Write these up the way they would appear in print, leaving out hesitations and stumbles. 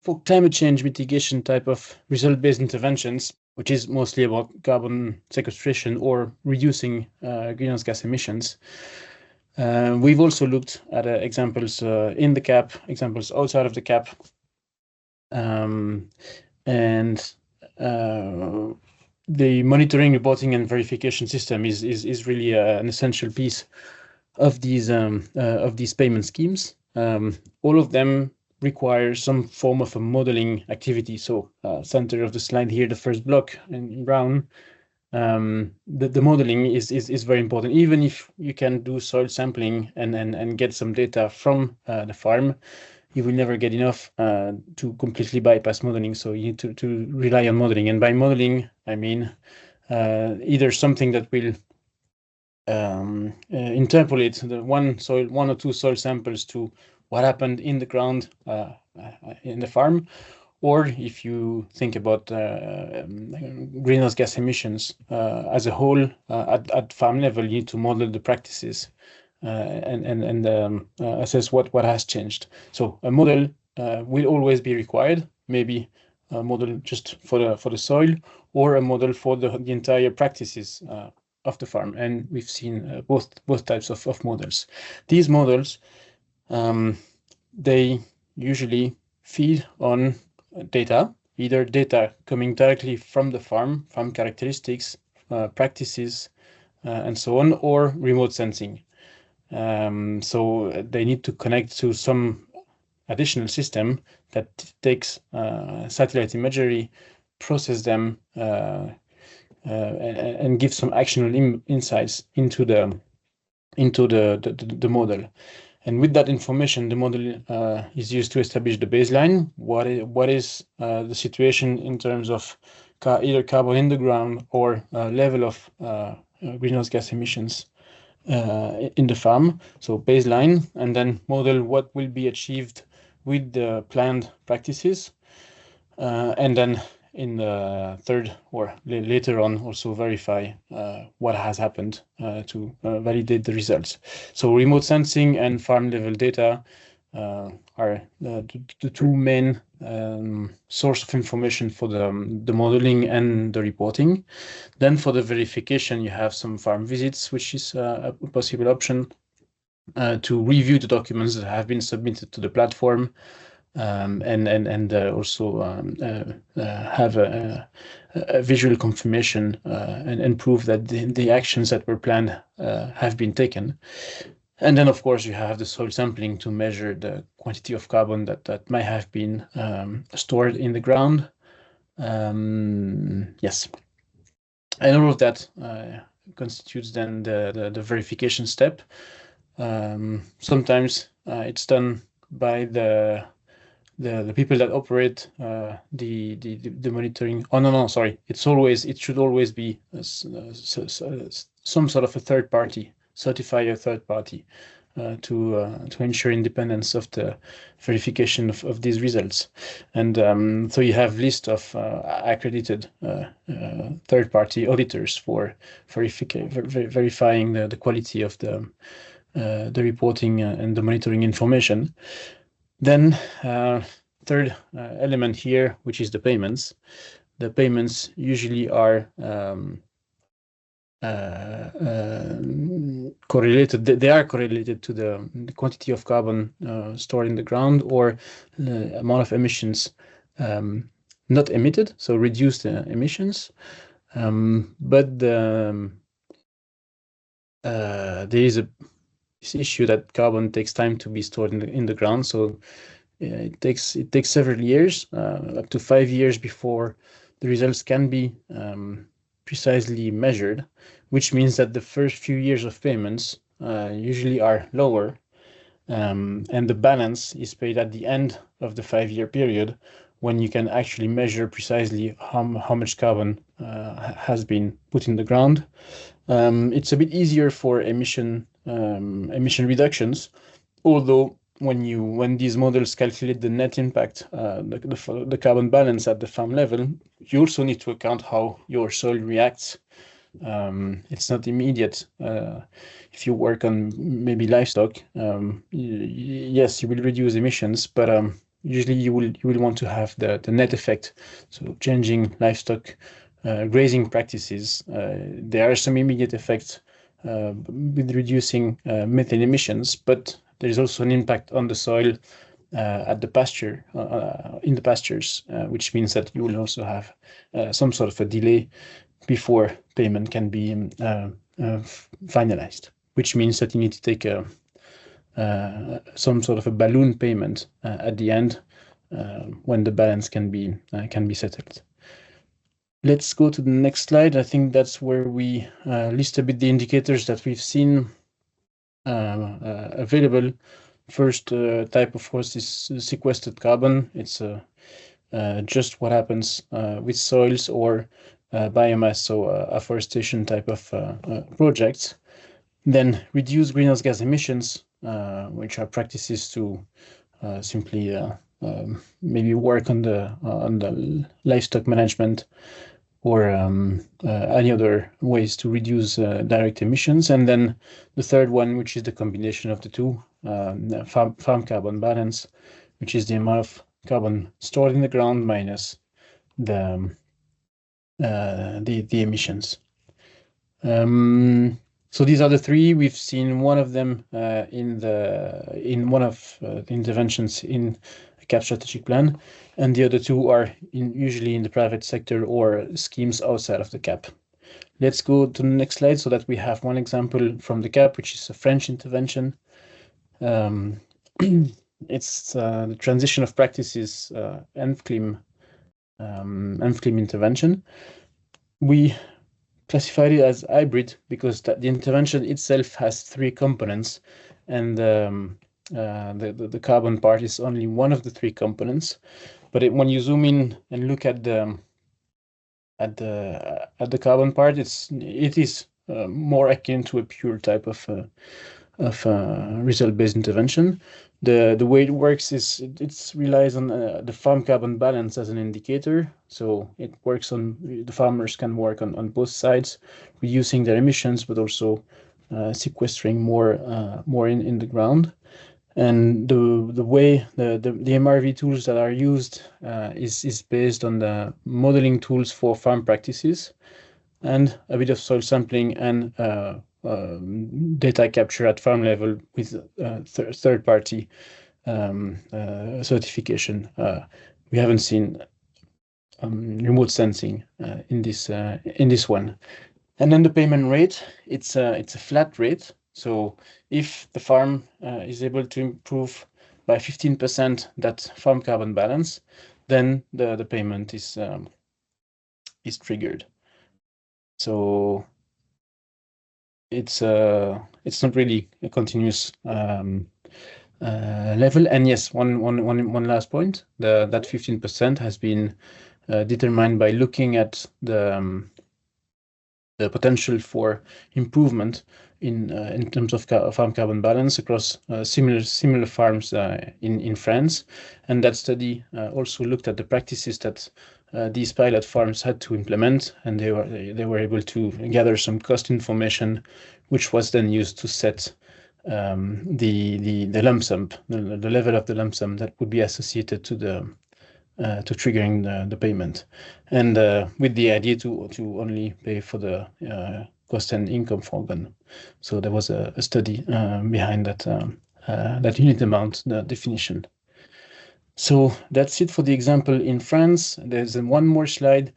for climate change mitigation type of result-based interventions, which is mostly about carbon sequestration or reducing greenhouse gas emissions. We've also looked at examples in the CAP, examples outside of the CAP, and the monitoring, reporting, and verification system is really an essential piece of these payment schemes. All of them require some form of a modeling activity. So center of the slide here, the first block in brown, the modeling is very important. Even if you can do soil sampling and get some data from the farm, you will never get enough to completely bypass modeling. So you need to rely on modeling. And by modeling, I mean either something that will interpolate the one or two soil samples to what happened in the ground in the farm, or if you think about greenhouse gas emissions as a whole at farm level, you need to model the practices and assess what has changed. So a model will always be required, maybe a model just for the soil, or a model for the entire practices of the farm. And we've seen both types of models. These models, they usually feed on data, either data coming directly from the farm characteristics, practices, and so on, or remote sensing. So they need to connect to some additional system that takes satellite imagery, process them, and give some actionable insights into the model. And with that information, the model is used to establish the baseline. What is the situation in terms of either carbon in the ground or level of greenhouse gas emissions in the farm? So baseline, and then model what will be achieved with the planned practices, and then in the third or later on also verify what has happened to validate the results. So remote sensing and farm level data are the two main source of information for the modeling and the reporting. Then for the verification, you have some farm visits, which is a possible option to review the documents that have been submitted to the platform, and also have a visual confirmation and prove that the actions that were planned have been taken. And then, of course, you have the soil sampling to measure the quantity of carbon that might have been stored in the ground. Yes. And all of that constitutes then the verification step. Sometimes it's done by the people that operate the monitoring. Oh no, sorry. It should always be some sort of a third party, certify a third party to ensure independence of the verification of these results. And so you have list of accredited third party auditors for verifying the quality of the reporting and the monitoring information. Then third element here, which is the payments. The payments usually are correlated. They are correlated to the quantity of carbon stored in the ground or the amount of emissions not emitted, so reduced emissions. But there is this issue that carbon takes time to be stored in the ground, so it takes several years, up to 5 years, before the results can be precisely measured, which means that the first few years of payments usually are lower, and the balance is paid at the end of the 5-year period, when you can actually measure precisely how much carbon has been put in the ground. It's a bit easier for emission reductions, although when these models calculate the net impact, the carbon balance at the farm level, you also need to account how your soil reacts. It's not immediate. If you work on maybe livestock, yes, you will reduce emissions, but usually you will want to have the net effect. So changing livestock grazing practices. There are some immediate effects with reducing methane emissions, but there is also an impact on the soil at the pasture, in the pastures, which means that you will also have some sort of a delay before payment can be finalized, which means that you need to take some sort of a balloon payment at the end when the balance can be settled. Let's go to the next slide. I think that's where we list a bit the indicators that we've seen available. First type, of course, is sequestered carbon. It's just what happens with soils or biomass, so afforestation type of projects. Then reduce greenhouse gas emissions, which are practices to simply maybe work on the livestock management or any other ways to reduce direct emissions. And then the third one, which is the combination of the two, farm carbon balance, which is the amount of carbon stored in the ground minus the emissions. So these are the three. We've seen one of them in one of the interventions in a CAP strategic plan, and the other two are usually in the private sector or schemes outside of the CAP. Let's go to the next slide so that we have one example from the CAP, which is a French intervention. It's the transition of practices ENFCLIM intervention. We classified it as hybrid because the intervention itself has three components, and the carbon part is only one of the three components. But when you zoom in and look at the carbon part, it is more akin to a pure type of result-based intervention. The way it works is it relies on the farm carbon balance as an indicator. So it works on, the farmers can work on both sides, reducing their emissions, but also sequestering more in the ground. And the way the MRV tools that are used is based on the modeling tools for farm practices and a bit of soil sampling and data capture at farm level with third-party certification. We haven't seen remote sensing in this one. And then the payment rate, it's a flat rate. So if the farm is able to improve by 15% that farm carbon balance, then the payment is triggered. So it's not really a continuous level. And yes, one last point: that 15% has been determined by looking at the potential for improvement in terms of farm carbon balance across similar farms in France. And that study also looked at the practices that these pilot farms had to implement, and they were able to gather some cost information, which was then used to set the lump sum, the level of the lump sum that would be associated to triggering the payment, and with the idea to only pay for the cost and income organ. So there was a study behind that unit amount definition. So that's it for the example in France. There's one more slide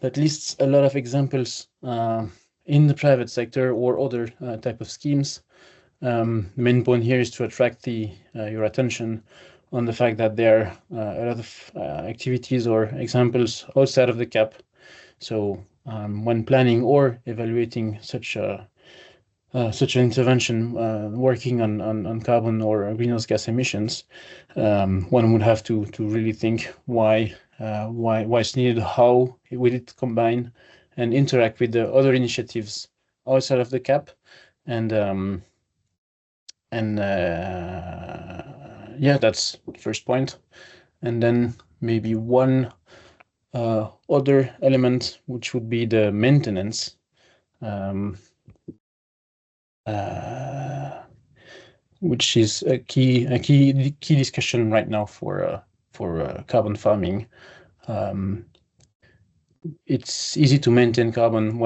that lists a lot of examples in the private sector or other type of schemes. The main point here is to attract your attention on the fact that there are a lot of activities or examples outside of the CAP. So when planning or evaluating such an intervention, working on carbon or greenhouse gas emissions, one would have to really think why it's needed, how will it combine and interact with the other initiatives outside of the CAP, and yeah, that's the first point. And then maybe one other element, which would be the maintenance, which is a key discussion right now for carbon farming. It's easy to maintain carbon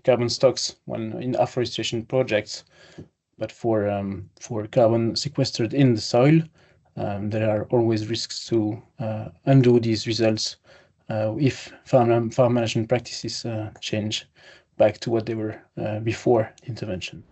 carbon stocks when in afforestation projects, but for carbon sequestered in the soil, there are always risks to undo these results if farm management practices change back to what they were before intervention.